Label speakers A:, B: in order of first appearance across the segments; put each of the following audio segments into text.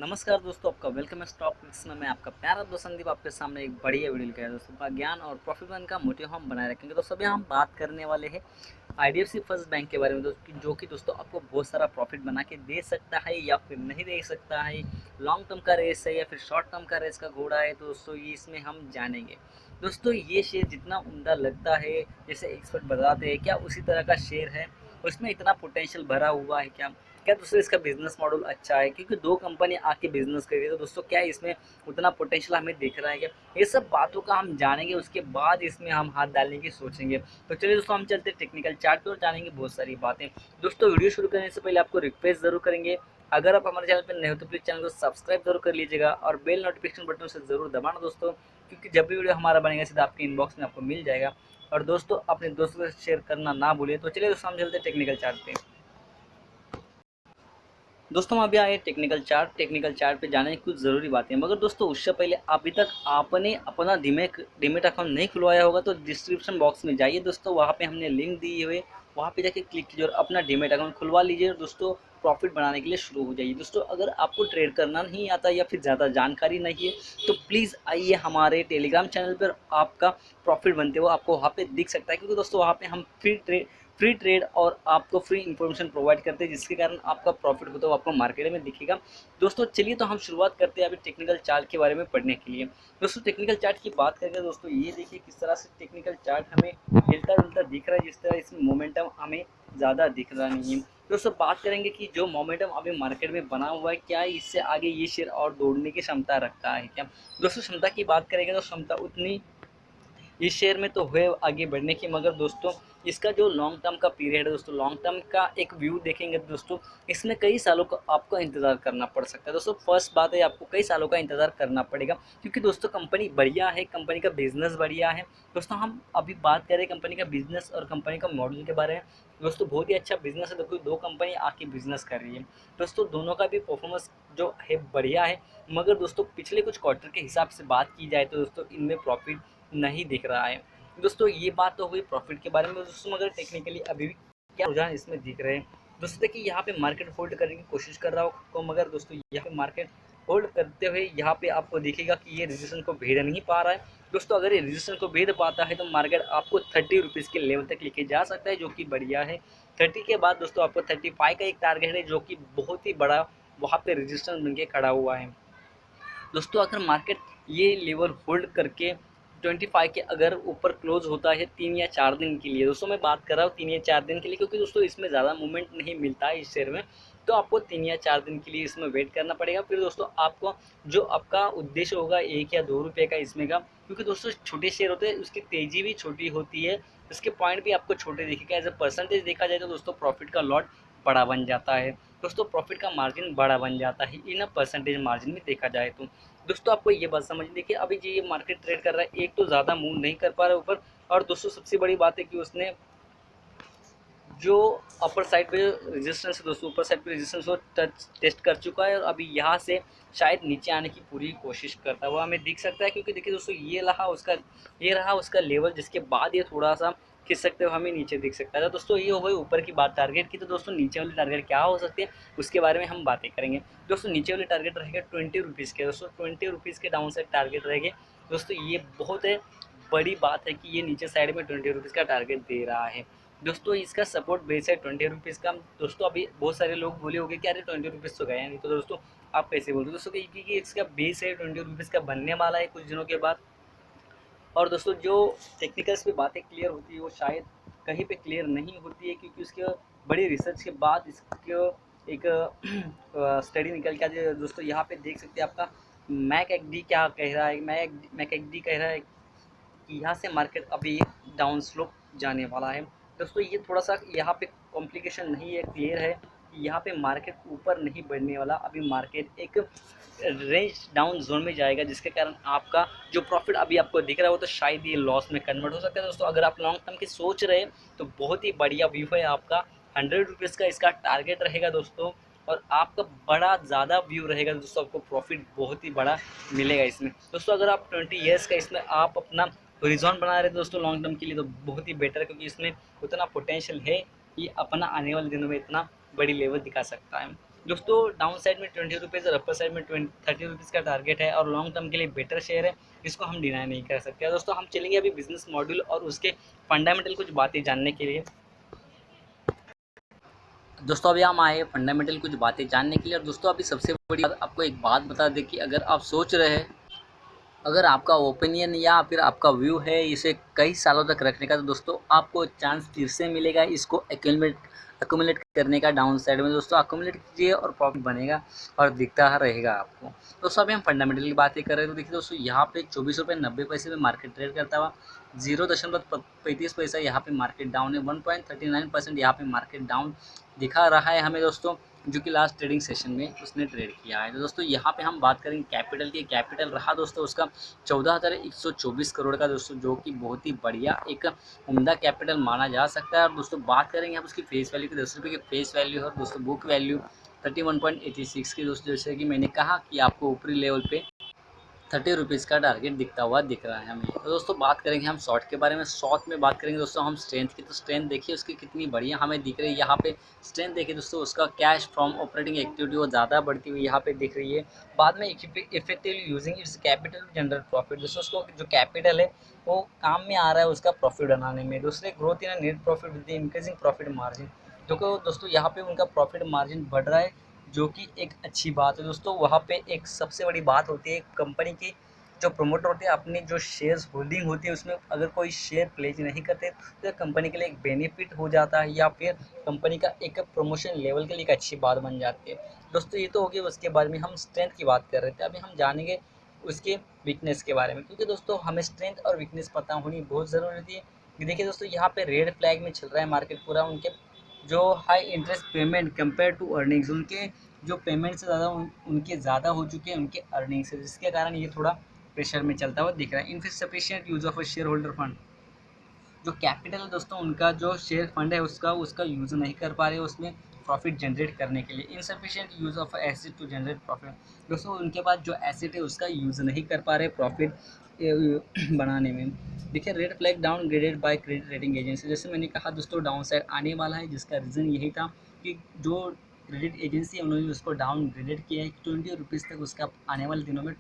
A: नमस्कार दोस्तों, आपका वेलकम है स्टॉक पिक्स में। मैं आपका प्यारा दोस्त संदीप आपके सामने एक बढ़िया वीडियो लेकर आया दोस्तों। का ज्ञान और प्रॉफिट बन का मोटिव हम बनाए रखेंगे। दोस्तों अभी हम बात करने वाले हैं आईडीएफसी फर्स्ट बैंक के बारे में दोस्तों, जो कि दोस्तों आपको बहुत सारा प्रॉफिट बना के दे सकता है या फिर नहीं दे सकता है। लॉन्ग टर्म का रेस है या फिर शॉर्ट टर्म का रेस का घोड़ा है, तो दोस्तों ये इसमें हम जानेंगे। दोस्तों ये शेयर जितना उम्दा लगता है, जैसे एक्सपर्ट बताते हैं, क्या उसी तरह का शेयर है? उसमें इतना पोटेंशियल भरा हुआ है क्या? क्या दोस्तों इसका बिजनेस मॉडल अच्छा है? क्योंकि दो कंपनी आके बिजनेस कर रही है, तो दोस्तों क्या इसमें उतना पोटेंशियल हमें दिख रहा है क्या? ये सब बातों का हम जानेंगे, उसके बाद इसमें हम हाथ डालने की सोचेंगे। तो चलिए दोस्तों हम चलते हैं टेक्निकल चार्ट पे और जानेंगे बहुत सारी बातें। दोस्तों वीडियो शुरू करने से पहले आपको रिक्वेस्ट जरूर करेंगे, अगर आप हमारे चैनल पर नए हो तो प्लीज़ चैनल को सब्सक्राइब जरूर कर लीजिएगा और बेल नोटिफिकेशन बटन से जरूर दबाना दोस्तों, क्योंकि जब भी वीडियो हमारा बनेगा सीधा आपके इनबॉक्स में आपको मिल जाएगा। और दोस्तों अपने दोस्तों के साथ शेयर करना ना भूलिए। तो चलिए दोस्तों हम चलते हैं टेक्निकल चार्ट पे। दोस्तों हम अभी आए टेक्निकल चार्ट पे जाने की कुछ ज़रूरी बातें, मगर दोस्तों उससे पहले अभी तक आपने अपना डीमेट अकाउंट नहीं खुलवाया होगा तो डिस्क्रिप्शन बॉक्स में जाइए दोस्तों, वहाँ पे हमने लिंक दी हुई है, वहाँ पे जाके क्लिक कीजिए और अपना डीमेट अकाउंट खुलवा लीजिए और दोस्तों प्रॉफिट बनाने के लिए शुरू हो जाइए। दोस्तों अगर आपको ट्रेड करना नहीं आता या फिर ज़्यादा जानकारी नहीं है तो प्लीज़ आइए हमारे टेलीग्राम चैनल पर, आपका प्रॉफिट बनते हुए आपको वहाँ पे दिख सकता है, क्योंकि दोस्तों वहाँ पे हम फ्री ट्रेड और आपको फ्री इन्फॉर्मेशन प्रोवाइड करते हैं, जिसके कारण आपका प्रॉफिट होता है आपको मार्केट में दिखेगा। दोस्तों चलिए तो हम शुरुआत करते हैं अभी टेक्निकल चार्ट के बारे में पढ़ने के लिए। दोस्तों टेक्निकल चार्ट की बात करेंगे दोस्तों, ये देखिए किस तरह से टेक्निकल चार्ट हमें हिलता जुलता दिख रहा है, जिस तरह इसमें मोमेंटम हमें ज़्यादा दिख रहा नहीं है। दोस्तों बात करेंगे कि जो मोमेंटम अभी मार्केट में बना हुआ है, क्या इससे आगे ये शेयर और दौड़ने की क्षमता रखता है क्या? दोस्तों क्षमता की बात करेंगे तो क्षमता उतनी इस शेयर में तो हुए आगे बढ़ने की, मगर दोस्तों इसका जो लॉन्ग टर्म का पीरियड है दोस्तों, लॉन्ग टर्म का एक व्यू देखेंगे तो दोस्तों इसमें कई सालों का आपको इंतज़ार करना पड़ सकता है। दोस्तों फर्स्ट बात है, आपको कई सालों का इंतज़ार करना पड़ेगा, क्योंकि दोस्तों कंपनी बढ़िया है, कंपनी का बिजनेस बढ़िया है। दोस्तों हम अभी बात करें कंपनी का बिजनेस और कंपनी का मॉडल के बारे में। दोस्तों बहुत ही अच्छा बिजनेस है, देखो दो कंपनी आके बिजनेस कर रही है। दोस्तों दोनों का भी परफॉर्मेंस जो है बढ़िया है, मगर दोस्तों पिछले कुछ क्वार्टर के हिसाब से बात की जाए तो दोस्तों इनमें प्रॉफिट नहीं दिख रहा है। दोस्तों ये बात तो हुई प्रॉफिट के बारे में दोस्तों, मगर टेक्निकली अभी भी क्या रुझान इसमें दिख रहे हैं। दोस्तों देखिए यहाँ पे मार्केट होल्ड करने की कोशिश कर रहा हो तो, मगर दोस्तों यहाँ पे मार्केट होल्ड करते हुए यहाँ पे आपको दिखेगा कि ये रेजिस्टेंस को भेद नहीं पा रहा है। दोस्तों अगर ये रेजिस्टेंस को भेद पाता है तो मार्केट आपको 30 रुपीज़ के लेवल तक लेके जा सकता है, जो कि बढ़िया है। 30 के बाद दोस्तों आपको 35 का एक टारगेट है, जो कि बहुत ही बड़ा वहाँ पे रेजिस्टेंस बन के खड़ा हुआ है। दोस्तों अगर मार्केट ये लेवल होल्ड करके 25 के अगर ऊपर क्लोज होता है 3 या 4 दिन के लिए, दोस्तों मैं बात कर रहा हूँ 3 या 4 दिन के लिए, क्योंकि दोस्तों इसमें ज़्यादा मूवमेंट नहीं मिलता है इस शेयर में, तो आपको 3 या 4 दिन के लिए इसमें वेट करना पड़ेगा। फिर दोस्तों आपको जो आपका उद्देश्य होगा 1 या 2 रुपये का इसमें का, क्योंकि दोस्तों छोटे शेयर होते हैं उसकी तेज़ी भी छोटी होती है, इसके पॉइंट भी आपको छोटे दिखेगा। एज ए परसेंटेज देखा जाए तो दोस्तों प्रॉफिट का लॉट बड़ा बन जाता है, दोस्तों प्रॉफिट का मार्जिन बड़ा बन जाता है इन परसेंटेज मार्जिन में देखा जाए तो। दोस्तों आपको ये बात समझ देखिए, अभी जो ये मार्केट ट्रेड कर रहा है, एक तो ज़्यादा मूव नहीं कर पा रहा है ऊपर, और दोस्तों सबसे बड़ी बात है कि उसने जो अपर साइड पे रेजिस्टेंस है दोस्तों, ऊपर साइड पे रेजिस्टेंस वो टच टेस्ट कर चुका है और अभी यहाँ से शायद नीचे आने की पूरी कोशिश करता है, वो हमें दिख सकता है। क्योंकि देखिए दोस्तों ये रहा उसका लेवल, जिसके बाद ये थोड़ा सा खिस सकते हो, हमें नीचे दिख सकता है। तो दोस्तों ये हो गई ऊपर की बात टारगेट की, तो दोस्तों नीचे वाली टारगेट क्या हो सकती है उसके बारे में हम बातें करेंगे। दोस्तों नीचे वाली टारगेट रहेगा 20 रुपीज़ के, दोस्तों 20 रुपीज़ के डाउन साइड टारगेट रहेंगे। दोस्तों ये बहुत है बड़ी बात है कि ये नीचे साइड में 20 रुपीज़ का टारगेट दे रहा है। दोस्तों इसका सपोर्ट बेस है 20 रुपीज़ का। दोस्तों अभी बहुत सारे लोग बोले होंगे कि अरे 20 रुपीज़ तो गया नहीं, तो दोस्तों आप कैसे बोल रहे हो दोस्तों, क्योंकि इसका बेस है 20 रुपीज़ का बनने वाला है कुछ दिनों के बाद। और दोस्तों जो टेक्निकल्स पे बातें क्लियर होती है वो शायद कहीं पे क्लियर नहीं होती है, क्योंकि उसके बड़ी रिसर्च के बाद इसको एक स्टडी निकल के आती है। दोस्तों यहाँ पे देख सकते हैं आपका मैक एक्डी क्या कह रहा है, मैक एक्डी कह रहा है कि यहाँ से मार्केट अभी डाउन स्लोप जाने वाला है। दोस्तों ये थोड़ा सा यहाँ पे कॉम्प्लिकेशन नहीं है, क्लियर है कि यहाँ पे मार्केट ऊपर नहीं बढ़ने वाला, अभी मार्केट एक रेंज डाउन जोन में जाएगा, जिसके कारण आपका जो प्रॉफिट अभी आपको दिख रहा है वो तो शायद ये लॉस में कन्वर्ट हो सकता है। दोस्तों अगर आप लॉन्ग टर्म की सोच रहे हैं तो बहुत ही बढ़िया व्यू है आपका, 100 रुपीज़ का इसका टारगेट रहेगा दोस्तों, और आपका बड़ा ज़्यादा व्यू रहेगा दोस्तों, आपको प्रॉफिट बहुत ही बड़ा मिलेगा इसमें। दोस्तों अगर आप 20 ईयर्स का इसमें आप अपना हॉरिजॉन बना रहे थे दोस्तों लॉन्ग टर्म के लिए, तो बहुत ही बेटर है, क्योंकि इसमें उतना पोटेंशियल है कि अपना आने वाले दिनों में इतना बड़ी लेवल दिखा सकता है। दोस्तों डाउन साइड में 20 रुपीज़ और अपर साइड में 30 रुपीज़ का टारगेट है और लॉन्ग टर्म के लिए बेटर शेयर है, इसको हम डिनाई नहीं कर सकते। दोस्तों हम चलेंगे अभी बिजनेस मॉड्यूल और उसके फंडामेंटल कुछ बातें जानने के लिए। दोस्तों अभी हम आए फंडामेंटल कुछ बातें जानने के लिए। और दोस्तों अभी सबसे बड़ी बात आपको एक बात बता दें कि अगर आप सोच रहे हैं, अगर आपका ओपिनियन या फिर आपका व्यू है इसे कई सालों तक रखने का, तो दोस्तों आपको चांस फिर से मिलेगा इसको अक्यूमुलेट करने का। डाउन साइड में दोस्तों अक्यूमुलेट कीजिए और प्रॉफिट बनेगा और दिखता रहेगा आपको। दोस्तों अभी हम फंडामेंटल की बातें कर रहे हैं, तो देखिए दोस्तों यहाँ पे 24 रुपये 90 पैसे में मार्केट ट्रेड करता हुआ 0.35 पैसा यहाँ पे मार्केट डाउन है। 1.39% यहाँ पे मार्केट डाउन दिखा रहा है हमें दोस्तों, जो कि लास्ट ट्रेडिंग सेशन में उसने ट्रेड किया है। तो दोस्तों यहाँ पे हम बात करेंगे कैपिटल की। कैपिटल रहा दोस्तों उसका 14,124 करोड़ का दोस्तों, जो कि बहुत ही बढ़िया एक उम्दा कैपिटल माना जा सकता है। और दोस्तों बात करेंगे हम उसकी फेस वैल्यू की। 10 रुपये की फेस वैल्यू और दोस्तों बुक वैल्यू 31.86 की दोस्तों, जैसे कि मैंने कहा कि आपको ऊपरी लेवल पे 30 रुपीज़ का टारगेट दिखता हुआ दिख रहा है हमें। तो दोस्तों बात करेंगे हम शॉर्ट के बारे में। शॉर्ट में बात करेंगे दोस्तों हम स्ट्रेंथ की। तो स्ट्रेंथ देखिए उसकी कितनी बढ़िया हमें दिख रही है यहाँ पे। स्ट्रेंथ देखिए दोस्तों उसका कैश फ्रॉम ऑपरेटिंग एक्टिविटी वो ज़्यादा बढ़ती हुई यहाँ पे दिख रही है। बाद में effectively using its capital to generate profit. दोस्तों उसको जो कैपिटल है वो काम में आ रहा है उसका प्रॉफिट बनाने में। दूसरे growth in net profit with increasing profit margin. तो दोस्तों यहाँ पे उनका प्रॉफिट मार्जिन बढ़ रहा है, जो कि एक अच्छी बात है दोस्तों। वहाँ पे एक सबसे बड़ी बात होती है कंपनी की, जो प्रमोटर होते हैं अपनी जो शेयर्स होल्डिंग होती है उसमें अगर कोई शेयर प्लेज नहीं करते तो कंपनी के लिए एक बेनिफिट हो जाता है या फिर कंपनी का एक प्रमोशन लेवल के लिए एक अच्छी बात बन जाती है। दोस्तों ये तो हो गया। उसके बाद में हम स्ट्रेंथ की बात कर रहे थे, अभी हम जानेंगे उसके वीकनेस के बारे में, क्योंकि दोस्तों हमें स्ट्रेंथ और वीकनेस पता होनी बहुत ज़रूरी होती है। देखिए दोस्तों यहाँ पे रेड फ्लैग में चल रहा है मार्केट पूरा। उनके जो high interest payment compare to earnings, उनके जो पेमेंट से ज़्यादा उनके ज़्यादा हो चुके हैं उनके अर्निंग से, जिसके कारण ये थोड़ा प्रेशर में चलता हुआ दिख रहा है। Insufficient use of a share holder fund, जो कैपिटल है दोस्तों उनका जो शेयर फंड है उसका यूज़ नहीं कर पा रहे उसमें प्रॉफिट जनरेट करने के लिए। Insufficient use of asset to generate profit, दोस्तों उनके पास जो एसेट है उसका यूज़ नहीं कर पा रहे प्रॉफिट बनाने में। देखिए red flag down graded by credit rating agency. जैसे मैंने कहा दोस्तों डाउन साइड आने वाला है, जिसका रीज़न यही था कि जो क्रेडिट एजेंसी है उन्होंने उसको डाउन ग्रेडेड किया है। 20 रुपीज़ तक उसका आने वाले दिनों में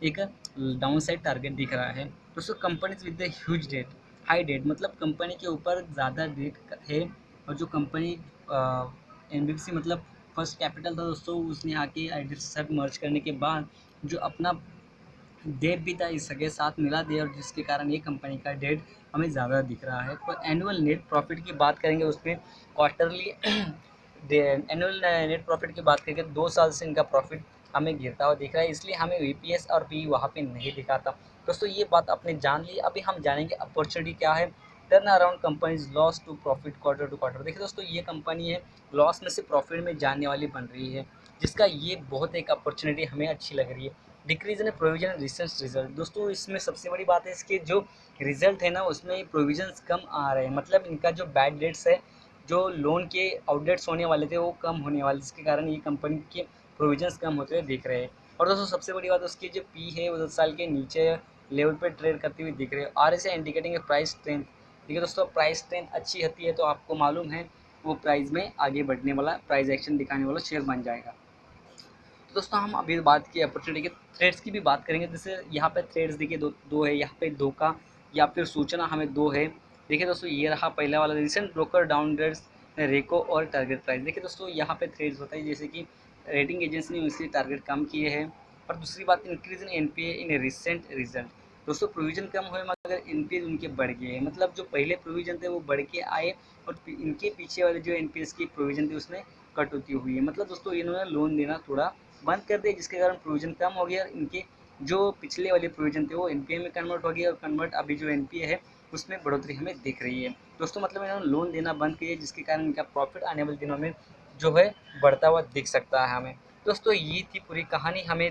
A: एक डाउन साइड टारगेट दिख रहा है। दोस्तों companies with the huge debt, high debt मतलब कंपनी के ऊपर ज़्यादा डेट है। और जो कंपनी एनबीएफसी मतलब फर्स्ट कैपिटल था दोस्तों, उसने आके आईडीएफसी साथ मर्ज करने के बाद जो अपना डेट भी था इस सगे साथ मिला दिया, और जिसके कारण ये कंपनी का डेट हमें ज़्यादा दिख रहा है। तो एनुअल नेट प्रॉफिट की बात करेंगे उसमें क्वार्टरली एनुअल नेट प्रॉफिट की बात करेंगे 2 साल से इनका प्रॉफिट हमें गिरता हुआ दिख रहा है, इसलिए हमें वीपीएस और पी वहाँ पे नहीं दिखाता। दोस्तों ये बात आपने जान ली। अभी हम जानेंगे अपॉर्चुनिटी क्या है। Turn around companies loss to profit quarter to quarter. देखिए दोस्तों ये कंपनी है लॉस में से प्रॉफिट में जाने वाली बन रही है, जिसका ये बहुत एक अपॉर्चुनिटी हमें अच्छी लग रही है। Decrease in provision research result, दोस्तों इसमें सबसे बड़ी बात है इसके जो रिजल्ट है ना उसमें प्रोविजंस कम आ रहे हैं। मतलब इनका जो बैड डेट्स है, जो लोन के आउटडेट्स होने वाले थे वो कम होने वाले, जिसके कारण ये कंपनी के प्रोविजंस कम होते हुए दिख रहे हैं। और दोस्तों सबसे बड़ी बात उसकी जो पी है वो 10 साल के नीचे लेवल पर ट्रेड करती हुई दिख रही है। R S indicating price strength, देखिए दोस्तों प्राइस स्ट्रेंथ अच्छी होती है तो आपको मालूम है वो प्राइस में आगे बढ़ने वाला, प्राइस एक्शन दिखाने वाला शेयर बन जाएगा। तो दोस्तों हम अभी बात की अपॉर्चुनिटी के थ्रेड्स की भी बात करेंगे। जैसे यहाँ पे थ्रेड्स देखिए दो है, यहाँ पे धोखा या फिर सूचना हमें दो है। देखिए दोस्तों ये रहा पहला वाला, रिसेंट ब्रोकर डाउनग्रेड्स रेको और टारगेट प्राइस। देखिए दोस्तों यहाँ पे थ्रेड्स होता है जैसे कि रेटिंग एजेंसी ने उसके टारगेट कम किए हैं। और दूसरी बात increase in NPA in recent result, दोस्तों प्रोविजन कम हुए मगर एनपीए उनके बढ़ गए हैं। मतलब जो पहले प्रोविजन थे वो बढ़ के आए और इनके पीछे वाले जो एनपीएस की प्रोविजन थी उसमें कटौती हुई है। मतलब दोस्तों इन्होंने लोन देना थोड़ा बंद कर दिया, जिसके कारण प्रोविजन कम हो गया और इनके जो पिछले वाले प्रोविजन थे वो एनपीए में कन्वर्ट हो गया और कन्वर्ट अभी जो एनपीए है उसमें बढ़ोतरी हमें दिख रही है। दोस्तों मतलब इन्होंने लोन देना बंद किया जिसके कारण इनका प्रॉफिट आने वाले दिनों में जो है बढ़ता हुआ दिख सकता है हमें। दोस्तों ये थी पूरी कहानी। हमें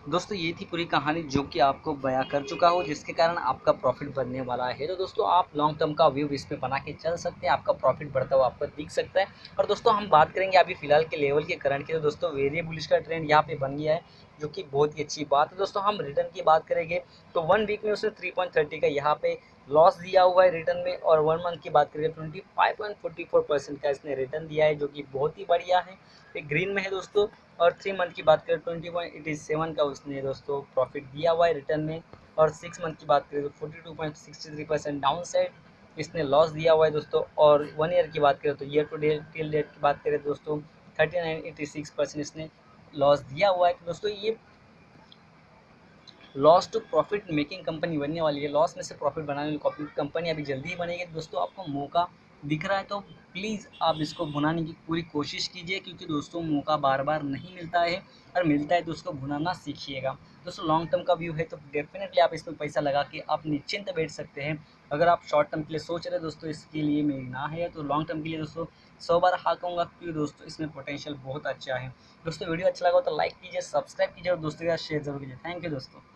A: दोस्तों ये थी पूरी कहानी जो कि आपको बयां कर चुका हूँ, जिसके कारण आपका प्रॉफिट बढ़ने वाला है। तो दोस्तों आप लॉन्ग टर्म का व्यू इसमें बना के चल सकते हैं, आपका प्रॉफिट बढ़ता हुआ आपको दिख सकता है। और दोस्तों हम बात करेंगे अभी फिलहाल के लेवल के करंट की, तो दोस्तों वेरिएबल बुलिश का ट्रेंड यहाँ पे बन गया है, जो कि बहुत ही अच्छी बात है। दोस्तों हम रिटर्न की बात करेंगे तो 1 वीक में उसने 3.30 का यहाँ पे लॉस दिया हुआ है रिटर्न में, और 1 मंथ की बात करेंगे 25.44% का इसने रिटर्न दिया है, जो कि बहुत ही बढ़िया है, एक ग्रीन में है दोस्तों। और 3 मंथ की बात करें 20.87 का उसने दोस्तों प्रॉफिट दिया हुआ है रिटर्न में। और 6 मंथ की बात करें तो 42.63% डाउन साइड इसने लॉस दिया हुआ है दोस्तों। और 1 ईयर की बात करें तो year to date till date की बात करें दोस्तों 39.86% इसने लॉस दिया हुआ है। तो दोस्तों ये loss to profit making company बनने वाली है, लॉस में से प्रॉफिट बनाने वाली कंपनी अभी जल्दी ही बनेगी। दोस्तों आपको मौका दिख रहा है तो प्लीज़ आप इसको भुनाने की पूरी कोशिश कीजिए, क्योंकि दोस्तों मौका बार बार नहीं मिलता है, और मिलता है तो उसको भुनाना सीखिएगा। दोस्तों लॉन्ग टर्म का व्यू है तो डेफिनेटली आप इसमें पैसा लगा के आप निश्चिंत बैठ सकते हैं। अगर आप शॉर्ट टर्म के लिए सोच रहे हैं दोस्तों, इसके लिए मेरी ना है, तो लॉन्ग टर्म के लिए दोस्तों 100 बार हाँ कहूँगा, क्योंकि दोस्तों इसमें पोटेंशियल बहुत अच्छा है। दोस्तों वीडियो अच्छा लगा हो तो लाइक कीजिए, सब्सक्राइब कीजिए और दोस्तों के साथ शेयर जरूर कीजिए। थैंक यू दोस्तों।